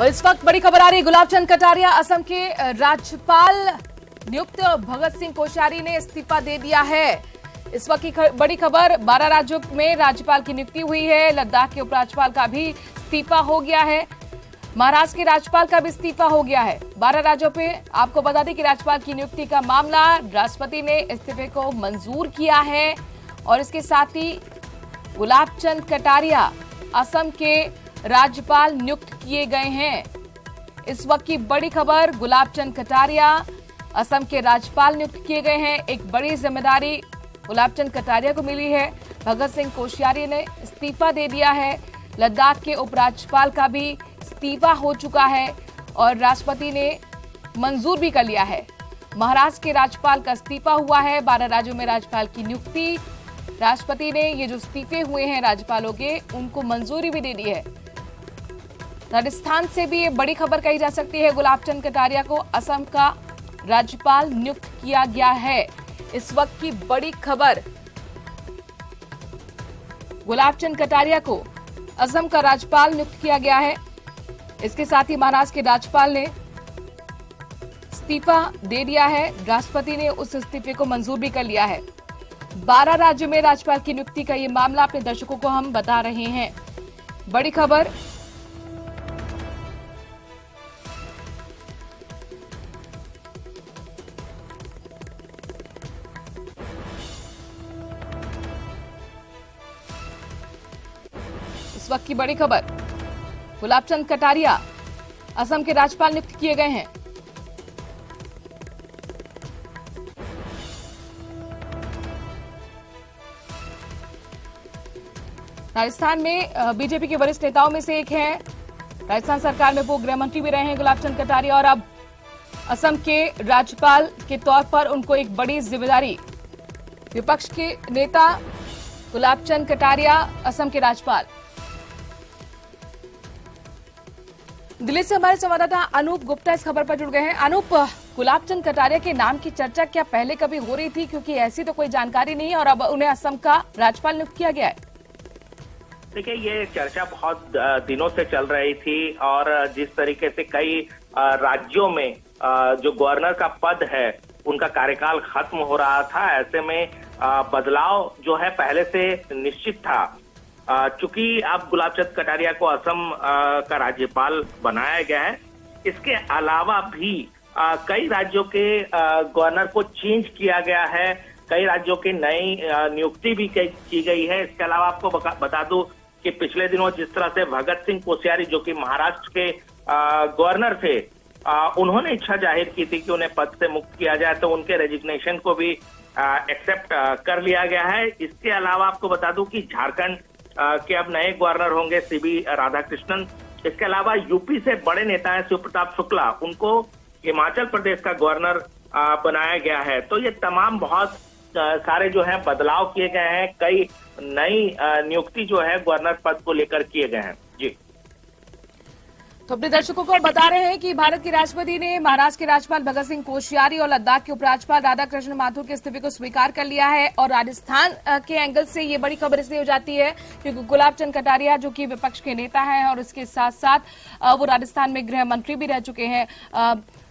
और इस वक्त बड़ी खबर आ रही है, गुलाब चंद कटारिया असम के राज्यपाल नियुक्त भगत सिंह कोश्यारी ने इस्तीफा दे दिया है। इस वक्त की बड़ी खबर, 12 राज्यों में राज्यपाल की नियुक्ति हुई है। लद्दाख के उपराज्यपाल का भी इस्तीफा हो गया है। महाराष्ट्र के राज्यपाल का भी इस्तीफा हो गया है। 12 राज्यों पे आपको बता दें कि राज्यपाल की नियुक्ति का मामला राष्ट्रपति ने इस्तीफे को मंजूर किया है और इसके साथ ही गुलाब चंद कटारिया असम के राज्यपाल नियुक्त किए गए हैं। इस वक्त की बड़ी खबर, गुलाब चंद कटारिया असम के राज्यपाल नियुक्त किए गए हैं। एक बड़ी जिम्मेदारी गुलाब चंद कटारिया को मिली है। भगत सिंह कोश्यारी ने इस्तीफा दे दिया है। लद्दाख के उपराज्यपाल का भी इस्तीफा हो चुका है और राष्ट्रपति ने मंजूर भी कर लिया है। महाराष्ट्र के राज्यपाल का इस्तीफा हुआ है। 12 राज्यों में राज्यपाल की नियुक्ति, राष्ट्रपति ने ये जो इस्तीफे हुए हैं राज्यपालों के, उनको मंजूरी भी दे दी है। राजस्थान से भी ये बड़ी खबर कही जा सकती है। गुलाब चंद कटारिया को असम का राज्यपाल नियुक्त किया गया है। इस वक्त की बड़ी खबर, गुलाब चंद कटारिया को असम का राज्यपाल नियुक्त किया गया है। इसके साथ ही महाराष्ट्र के राज्यपाल ने इस्तीफा दे दिया है। राष्ट्रपति ने उस इस्तीफे को मंजूर भी कर लिया है। 12 राज्यों में राज्यपाल की नियुक्ति का ये मामला अपने दर्शकों को हम बता रहे हैं। बड़ी खबर, इस वक्त की बड़ी खबर, गुलाब चंद कटारिया असम के राज्यपाल नियुक्त किए गए हैं। राजस्थान में बीजेपी के वरिष्ठ नेताओं में से एक हैं। राजस्थान सरकार में वो गृह मंत्री भी रहे हैं गुलाब चंद कटारिया, और अब असम के राज्यपाल के तौर पर उनको एक बड़ी जिम्मेदारी। विपक्ष के नेता गुलाब चंद कटारिया असम के राज्यपाल। दिल्ली से हमारे संवाददाता अनूप गुप्ता इस खबर पर जुड़ गए हैं। अनूप, गुलाब चंद कटारिया के नाम की चर्चा क्या पहले कभी हो रही थी? क्योंकि ऐसी तो कोई जानकारी नहीं है और अब उन्हें असम का राज्यपाल नियुक्त किया गया है। देखिए, ये चर्चा बहुत दिनों से चल रही थी और जिस तरीके से कई राज्यों में जो गवर्नर का पद है उनका कार्यकाल खत्म हो रहा था, ऐसे में बदलाव जो है पहले से निश्चित था। चूंकि अब गुलाब चंद कटारिया को असम का राज्यपाल बनाया गया है, इसके अलावा भी कई राज्यों के गवर्नर को चेंज किया गया है। कई राज्यों की नई नियुक्ति भी की गई है। इसके अलावा आपको बता दूं कि पिछले दिनों जिस तरह से भगत सिंह कोश्यारी, जो कि महाराष्ट्र के गवर्नर थे, उन्होंने इच्छा जाहिर की थी कि उन्हें पद से मुक्त किया जाए, तो उनके रेजिग्नेशन को भी एक्सेप्ट कर लिया गया है। इसके अलावा आपको बता दूं कि झारखंड के अब नए गवर्नर होंगे सीबी राधाकृष्णन। इसके अलावा यूपी से बड़े नेता हैं शिव प्रताप शुक्ला, उनको हिमाचल प्रदेश का गवर्नर बनाया गया है। तो ये तमाम बहुत सारे जो है बदलाव किए गए हैं। कई नई नियुक्ति जो है गवर्नर पद को लेकर किए गए हैं। जी, तो अपने दर्शकों को बता रहे हैं कि भारत के राष्ट्रपति ने महाराष्ट्र के राज्यपाल भगत सिंह कोश्यारी और लद्दाख के उपराज्यपाल राधाकृष्ण माथुर के इस्तीफे को स्वीकार कर लिया है। और राजस्थान के एंगल से ये बड़ी खबर इसलिए हो जाती है क्योंकि गुलाब चंद कटारिया, जो कि विपक्ष के नेता हैं और इसके साथ साथ वो राजस्थान में गृह मंत्री भी रह चुके हैं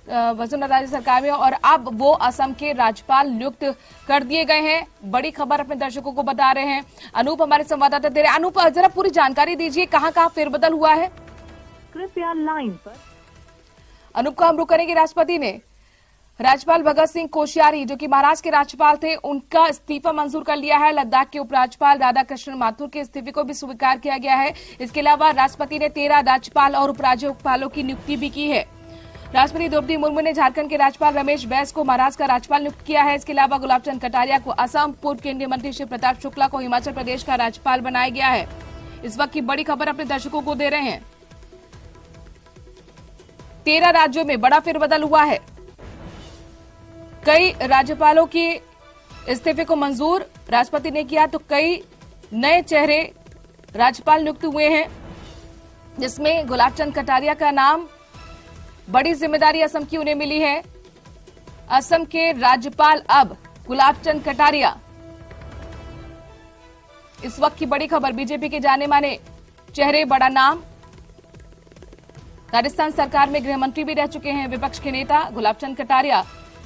वसुंधरा राजे सरकार में, और अब वो असम के राज्यपाल नियुक्त कर दिए गए हैं। बड़ी खबर अपने दर्शकों को बता रहे हैं। अनूप हमारे संवाददाता दे रहे हैं। अनूप, जरा पूरी जानकारी दीजिए, कहाँ कहाँ फेरबदल हुआ है? कृपया लाइन पर। अनूप का हम रुक करेंगे। राष्ट्रपति ने राज्यपाल भगत सिंह कोश्यारी, जो कि महाराष्ट्र के राज्यपाल थे, उनका इस्तीफा मंजूर कर लिया है। लद्दाख के उपराज्यपाल राधाकृष्ण माथुर के इस्तीफे को भी स्वीकार किया गया है। इसके अलावा राष्ट्रपति ने 13 राज्यपाल और उपराज्यपालों की नियुक्ति भी की है। राष्ट्रपति द्रौपदी मुर्मू ने झारखंड के राज्यपाल रमेश बैस को महाराष्ट्र का राज्यपाल नियुक्त किया है। इसके अलावा गुलाब चंद कटारिया को असम, पूर्व केंद्रीय मंत्री शिव प्रताप शुक्ला को हिमाचल प्रदेश का राज्यपाल बनाया गया है। इस वक्त की बड़ी खबर अपने दर्शकों को दे रहे हैं। 13 राज्यों में बड़ा फेरबदल हुआ है। कई राज्यपालों के इस्तीफे को मंजूर राष्ट्रपति ने किया, तो कई नए चेहरे राज्यपाल नियुक्त हुए हैं, जिसमें गुलाब चंद कटारिया का नाम, बड़ी जिम्मेदारी असम की उन्हें मिली है। असम के राज्यपाल अब गुलाब चंद कटारिया। इस वक्त की बड़ी खबर, बीजेपी के जाने माने चेहरे, बड़ा नाम राजस्थान सरकार में गृह मंत्री भी रह चुके हैं। विपक्ष के नेता गुलाबचंद कटारिया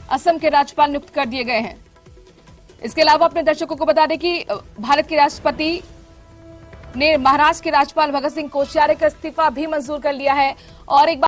असम के राज्यपाल नियुक्त कर दिए गए हैं। इसके अलावा अपने दर्शकों को बता दें कि भारत के राष्ट्रपति ने महाराष्ट्र के राज्यपाल भगत सिंह कोश्यारी का इस्तीफा भी मंजूर कर लिया है। और एक बार